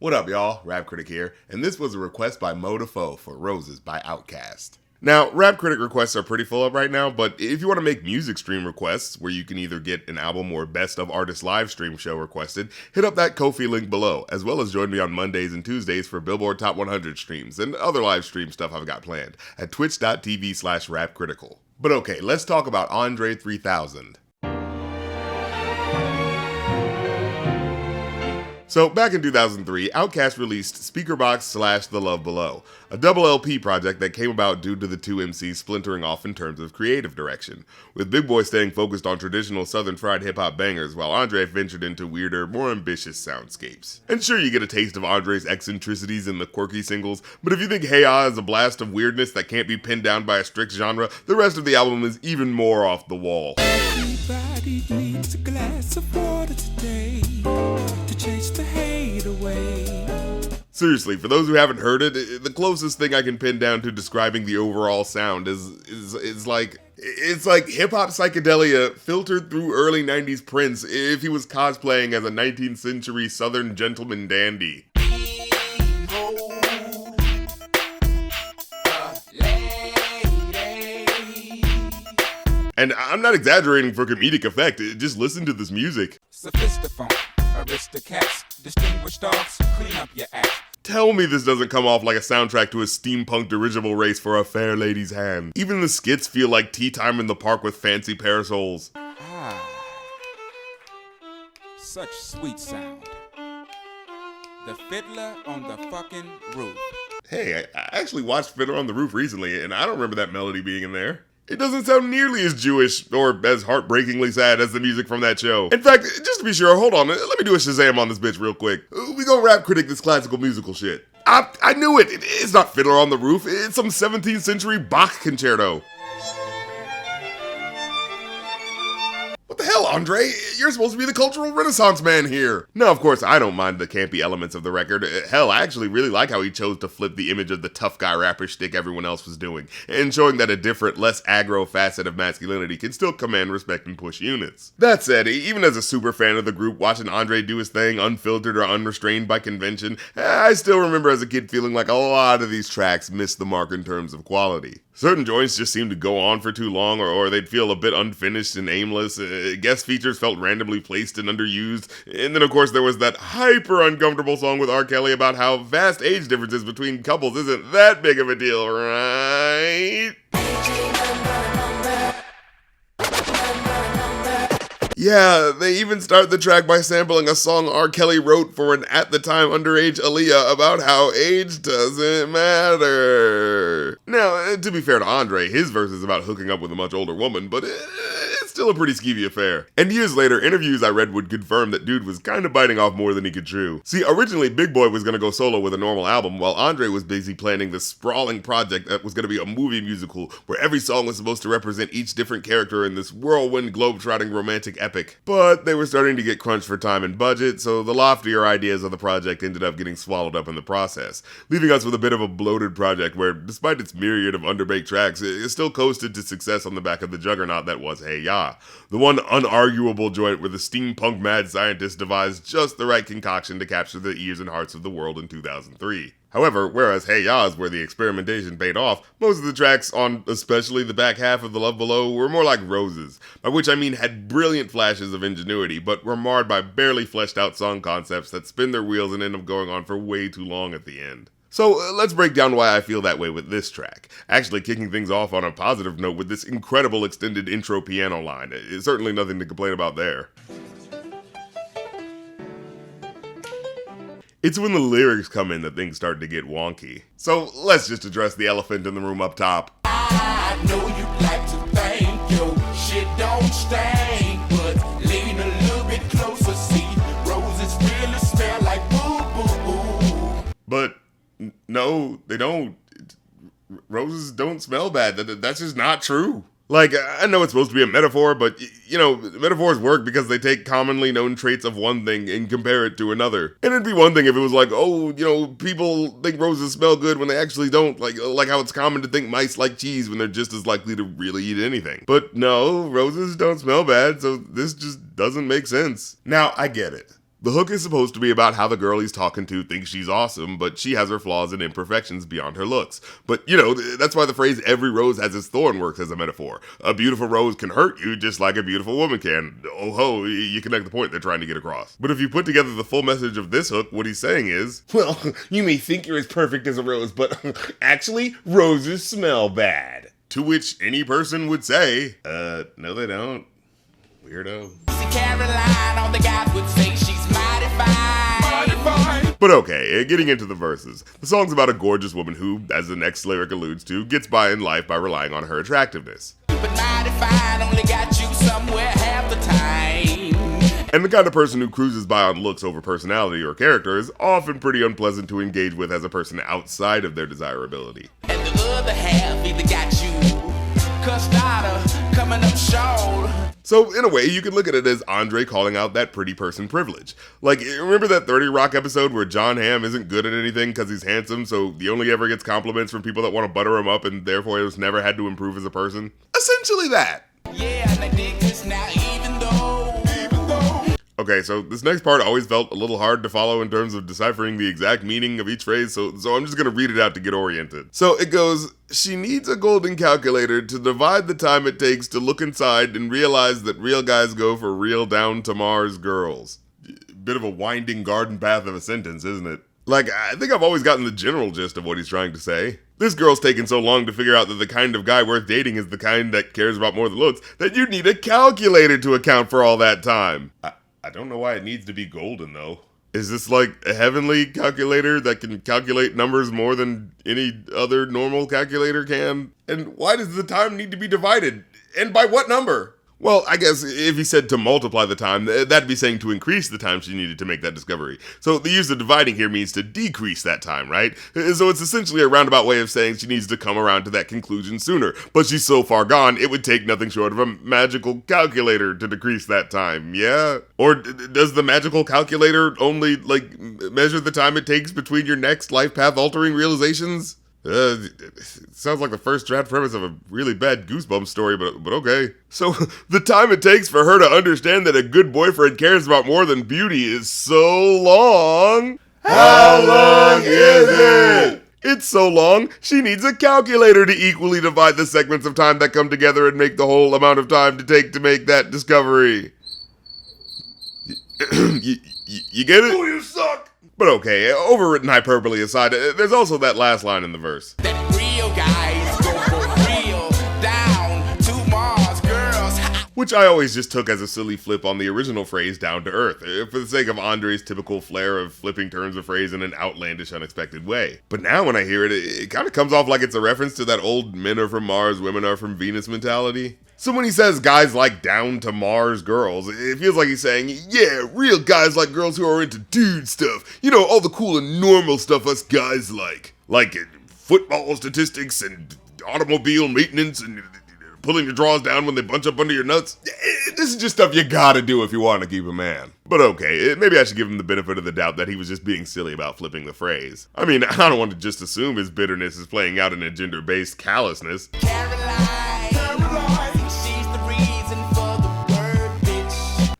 What up, y'all? Rap Critic here, and this was a request by Mo Defoe for Roses by Outkast. Now, Rap Critic requests are pretty full up right now, but if you want to make music stream requests, where you can either get an album or best of artist live stream show requested, hit up that Ko-fi link below, as well as join me on Mondays and Tuesdays for Billboard Top 100 streams and other live stream stuff I've got planned at twitch.tv/rapcritical. But okay, let's talk about Andre 3000. So, back in 2003, Outkast released Speakerboxx / The Love Below, a double LP project that came about due to the two MCs splintering off in terms of creative direction, with Big Boy staying focused on traditional Southern fried hip-hop bangers, while Andre ventured into weirder, more ambitious soundscapes. And sure, you get a taste of Andre's eccentricities in the quirky singles, but if you think Hey Ya is a blast of weirdness that can't be pinned down by a strict genre, the rest of the album is even more off the wall. Everybody needs a glass of water today to chase the hate away. Seriously, for those who haven't heard it, the closest thing I can pin down to describing the overall sound is like hip-hop psychedelia filtered through early 90s Prince if he was cosplaying as a 19th century Southern gentleman dandy. And I'm not exaggerating for comedic effect, just listen to this music. Sophistiphone, aristocats, distinguished dogs, clean up your act. Tell me this doesn't come off like a soundtrack to a steampunk dirigible race for a fair lady's hand. Even the skits feel like tea time in the park with fancy parasols. Ah, such sweet sound. The Fiddler on the fucking Roof. Hey, I actually watched Fiddler on the Roof recently, and I don't remember that melody being in there. It doesn't sound nearly as Jewish or as heartbreakingly sad as the music from that show. In fact, just to be sure, hold on, let me do a Shazam on this bitch real quick. We gonna Rap Critic this classical musical shit. I knew it. It's not Fiddler on the Roof. It's some 17th century Bach concerto. What the hell, Andre? You're supposed to be the cultural renaissance man here. Now, of course, I don't mind the campy elements of the record. Hell, I actually really like how he chose to flip the image of the tough guy rapper shtick everyone else was doing, and showing that a different, less aggro facet of masculinity can still command respect and push units. That said, even as a super fan of the group, watching Andre do his thing unfiltered or unrestrained by convention, I still remember as a kid feeling like a lot of these tracks missed the mark in terms of quality. Certain joints just seemed to go on for too long, or they'd feel a bit unfinished and aimless. Guest features felt randomly placed and underused. And then, of course, there was that hyper uncomfortable song with R. Kelly about how vast age differences between couples isn't that big of a deal, right? Yeah, they even start the track by sampling a song R. Kelly wrote for an at-the-time underage Aaliyah about how age doesn't matter. Now, to be fair to Andre, his verse is about hooking up with a much older woman, but it's still a pretty skeevy affair. And years later, interviews I read would confirm that dude was kind of biting off more than he could chew. See, originally Big Boy was gonna go solo with a normal album, while Andre was busy planning this sprawling project that was gonna be a movie musical where every song was supposed to represent each different character in this whirlwind globe-trotting romantic epic. But they were starting to get crunched for time and budget, so the loftier ideas of the project ended up getting swallowed up in the process, leaving us with a bit of a bloated project where, despite its myriad of underbaked tracks, it still coasted to success on the back of the juggernaut that was Hey Ya, the one unarguable joint where the steampunk mad scientist devised just the right concoction to capture the ears and hearts of the world in 2003. However, whereas Hey Ya is where the experimentation paid off, most of the tracks on especially the back half of The Love Below were more like Roses, by which I mean had brilliant flashes of ingenuity, but were marred by barely fleshed out song concepts that spin their wheels and end up going on for way too long at the end. So let's break down why I feel that way with this track, actually kicking things off on a positive note with this incredible extended intro piano line. It's certainly nothing to complain about there. It's when the lyrics come in that things start to get wonky. So let's just address the elephant in the room up top. I know you'd like to think your shit don't stink, but lean a little bit closer, see, roses really smell like boo-boo-boo. But no, they don't. Roses don't smell bad. That's just not true. Like, I know it's supposed to be a metaphor, but, you know, metaphors work because they take commonly known traits of one thing and compare it to another. And it'd be one thing if it was like, oh, you know, people think roses smell good when they actually don't, like how it's common to think mice like cheese when they're just as likely to really eat anything. But no, roses don't smell bad, so this just doesn't make sense. Now, I get it. The hook is supposed to be about how the girl he's talking to thinks she's awesome, but she has her flaws and imperfections beyond her looks. But, that's why the phrase every rose has its thorn works as a metaphor. A beautiful rose can hurt you just like a beautiful woman can. Oh ho, you connect the point they're trying to get across. But if you put together the full message of this hook, what he's saying is, well, you may think you're as perfect as a rose, but actually, roses smell bad. To which any person would say, no they don't. Weirdo. Caroline, all the guys would say she's mighty fine. But okay, getting into the verses. The song's about a gorgeous woman who, as the next lyric alludes to, gets by in life by relying on her attractiveness. But mighty fine only got you somewhere half the time. And the kind of person who cruises by on looks over personality or character is often pretty unpleasant to engage with as a person outside of their desirability. And the other half either got you cussed out or coming up short. So, in a way, you could look at it as Andre calling out that pretty person privilege. Like, remember that 30 Rock episode where John Hamm isn't good at anything because he's handsome, so he only ever gets compliments from people that want to butter him up and therefore he has never had to improve as a person? Essentially that. Yeah, and I dig this now even though. Okay, so this next part always felt a little hard to follow in terms of deciphering the exact meaning of each phrase, so I'm just gonna read it out to get oriented. So it goes, she needs a golden calculator to divide the time it takes to look inside and realize that real guys go for real down to Mars girls. Bit of a winding garden path of a sentence, isn't it? Like, I think I've always gotten the general gist of what he's trying to say. This girl's taken so long to figure out that the kind of guy worth dating is the kind that cares about more than looks, that you need a calculator to account for all that time. I don't know why it needs to be golden, though. Is this like a heavenly calculator that can calculate numbers more than any other normal calculator can? And why does the time need to be divided? And by what number? Well, I guess if he said to multiply the time, that'd be saying to increase the time she needed to make that discovery. So the use of dividing here means to decrease that time, right? So it's essentially a roundabout way of saying she needs to come around to that conclusion sooner. But she's so far gone, it would take nothing short of a magical calculator to decrease that time, yeah? Or does the magical calculator only, measure the time it takes between your next life path altering realizations? It sounds like the first draft premise of a really bad Goosebumps story, but okay. So, the time it takes for her to understand that a good boyfriend cares about more than beauty is so long. How long is it? It's so long, she needs a calculator to equally divide the segments of time that come together and make the whole amount of time to take to make that discovery. You get it? Oh, you suck! But okay, overwritten hyperbole aside, there's also that last line in the verse. That real guys go for real down to Mars girls. Which I always just took as a silly flip on the original phrase down to earth, for the sake of Andre's typical flair of flipping turns of phrase in an outlandish, unexpected way. But now when I hear it, it kind of comes off like it's a reference to that old men are from Mars, women are from Venus mentality. So when he says guys like down to Mars girls, it feels like he's saying, yeah, real guys like girls who are into dude stuff. You know, all the cool and normal stuff us guys like. Like football statistics and automobile maintenance and pulling your drawers down when they bunch up under your nuts. This is just stuff you gotta do if you want to keep a man. But okay, maybe I should give him the benefit of the doubt that he was just being silly about flipping the phrase. I mean, I don't want to just assume his bitterness is playing out in a gender-based callousness. Caroline.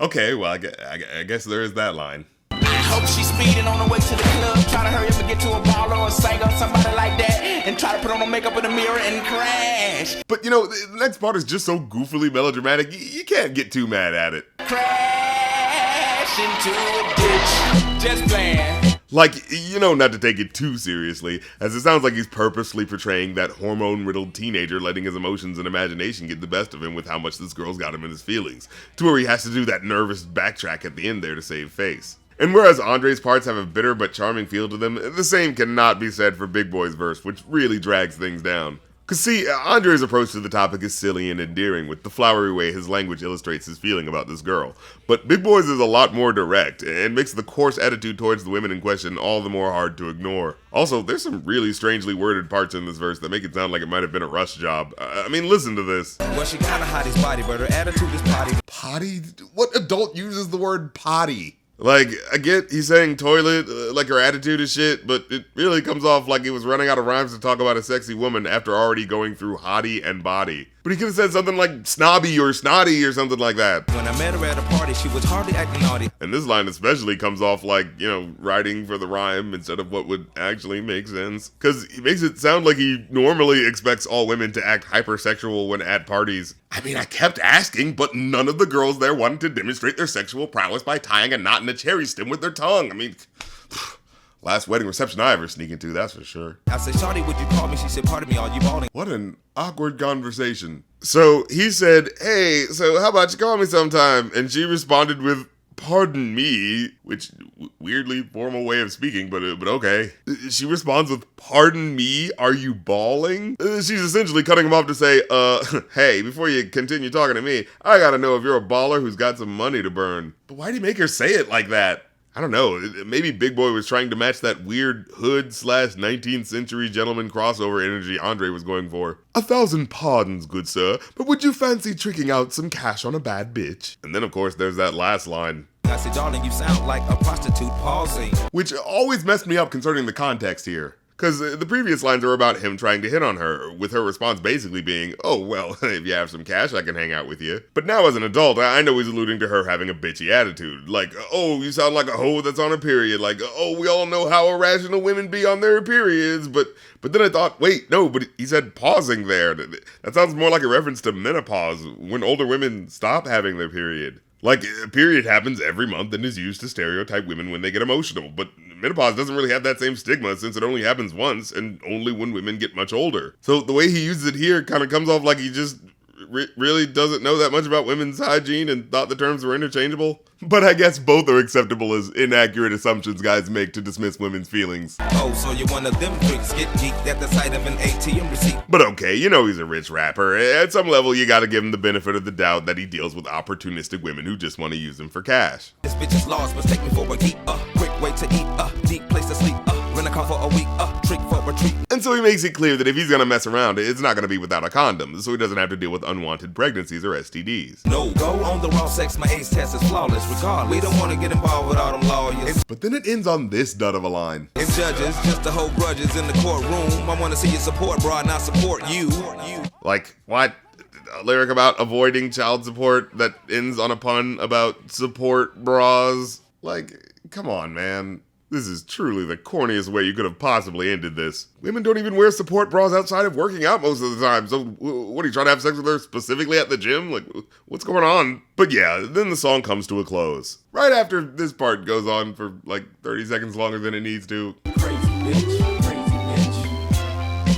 Okay, well, I guess there is that line. I hope she's speeding on the way to the club, trying to hurry up and get to a baller or a singer or somebody like that, and try to put on makeup in the mirror and crash. But the next part is just so goofily melodramatic, you can't get too mad at it. Crash into a ditch, just playing. Like, not to take it too seriously, as it sounds like he's purposely portraying that hormone-riddled teenager letting his emotions and imagination get the best of him with how much this girl's got him in his feelings, to where he has to do that nervous backtrack at the end there to save face. And whereas Andre's parts have a bitter but charming feel to them, the same cannot be said for Big Boy's verse, which really drags things down. Cause see, Andre's approach to the topic is silly and endearing with the flowery way his language illustrates his feeling about this girl. But Big Boy's is a lot more direct, and makes the coarse attitude towards the women in question all the more hard to ignore. Also, there's some really strangely worded parts in this verse that make it sound like it might have been a rush job. I mean, listen to this. Well, she kinda hot his body, but her attitude is potty. Potty? What adult uses the word potty? Like, I get he's saying toilet, like her attitude is shit, but it really comes off like he was running out of rhymes to talk about a sexy woman after already going through hottie and body. But he could have said something like snobby or snotty or something like that. When I met her at a party, she was hardly acting naughty. And this line especially comes off like, writing for the rhyme instead of what would actually make sense. Because he makes it sound like he normally expects all women to act hypersexual when at parties. I mean, I kept asking, but none of the girls there wanted to demonstrate their sexual prowess by tying a knot in a cherry stem with their tongue. I mean, last wedding reception I ever sneak into, that's for sure. I said, Shawty, would you call me? She said, pardon me, are you balling? What an awkward conversation. So he said, hey, so how about you call me sometime? And she responded with, pardon me, which weirdly formal way of speaking, but okay. She responds with, pardon me, are you bawling? She's essentially cutting him off to say, hey, before you continue talking to me, I gotta know if you're a baller who's got some money to burn. But why'd he make her say it like that? I don't know, maybe Big Boy was trying to match that weird hood/19th century gentleman crossover energy Andre was going for. 1,000 pardons, good sir, but would you fancy tricking out some cash on a bad bitch? And then of course there's that last line. I said, darling, you sound like a prostitute pausing. Which always messed me up concerning the context here. Because the previous lines are about him trying to hit on her, with her response basically being, oh, well, if you have some cash, I can hang out with you. But now as an adult, I know he's alluding to her having a bitchy attitude. Like, oh, you sound like a hoe that's on a period. Like, oh, we all know how irrational women be on their periods. But then I thought, wait, no, but he said pausing there. That sounds more like a reference to menopause, when older women stop having their period. Like, a period happens every month and is used to stereotype women when they get emotional, but menopause doesn't really have that same stigma since it only happens once and only when women get much older. So the way he uses it here kind of comes off like he just really doesn't know that much about women's hygiene and thought the terms were interchangeable. But I guess both are acceptable as inaccurate assumptions guys make to dismiss women's feelings. Oh, so you're one of them freaks, get geeked at the sight of an ATM receipt. But okay, he's a rich rapper. At some level, you gotta give him the benefit of the doubt that he deals with opportunistic women who just want to use him for cash. This bitch is lost, mistake me for a geek, quick way to eat, deep place to sleep, rent a car for a week, trick for a treat. And so he makes it clear that if he's gonna mess around, it's not gonna be without a condom, so he doesn't have to deal with unwanted pregnancies or STDs. No, go on the raw sex, my ace test is flawless, regardless. We don't want to get involved with all them lawyers. But then it ends on this dud of a line. And judges, just to hold grudges in the courtroom. I want to see your support, bro, not support you. Like, what? A lyric about avoiding child support that ends on a pun about support bras? Like, come on, man. This is truly the corniest way you could have possibly ended this. Women don't even wear support bras outside of working out most of the time, so what, are you trying to have sex with her specifically at the gym? Like, what's going on? But yeah, then the song comes to a close. Right after this part goes on for like 30 seconds longer than it needs to. Crazy bitch, crazy bitch,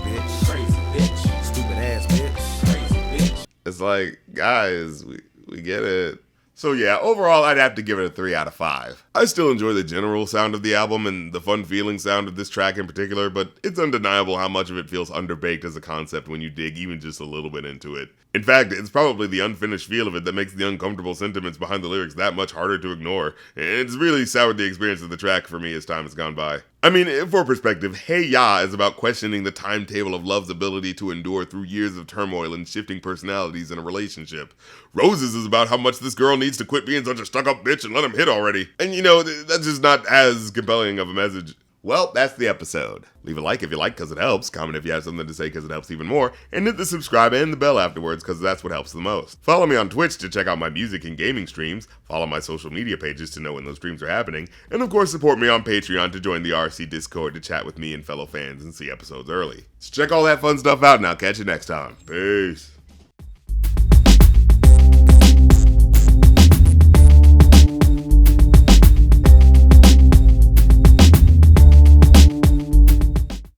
bitch, crazy bitch, Stupid ass bitch. crazy bitch. It's like, guys, we get it. So yeah, overall, I'd have to give it a 3 out of 5. I still enjoy the general sound of the album and the fun feeling sound of this track in particular, but it's undeniable how much of it feels underbaked as a concept when you dig even just a little bit into it. In fact, it's probably the unfinished feel of it that makes the uncomfortable sentiments behind the lyrics that much harder to ignore, and it's really soured the experience of the track for me as time has gone by. I mean, for perspective, Hey Ya is about questioning the timetable of love's ability to endure through years of turmoil and shifting personalities in a relationship. Roses is about how much this girl needs to quit being such a stuck-up bitch and let him hit already. And that's just not as compelling of a message. Well, that's the episode. Leave a like if you like because it helps, comment if you have something to say because it helps even more, and hit the subscribe and the bell afterwards because that's what helps the most. Follow me on Twitch to check out my music and gaming streams, follow my social media pages to know when those streams are happening, and of course support me on Patreon to join the RC Discord to chat with me and fellow fans and see episodes early. So check all that fun stuff out and I'll catch you next time. Peace.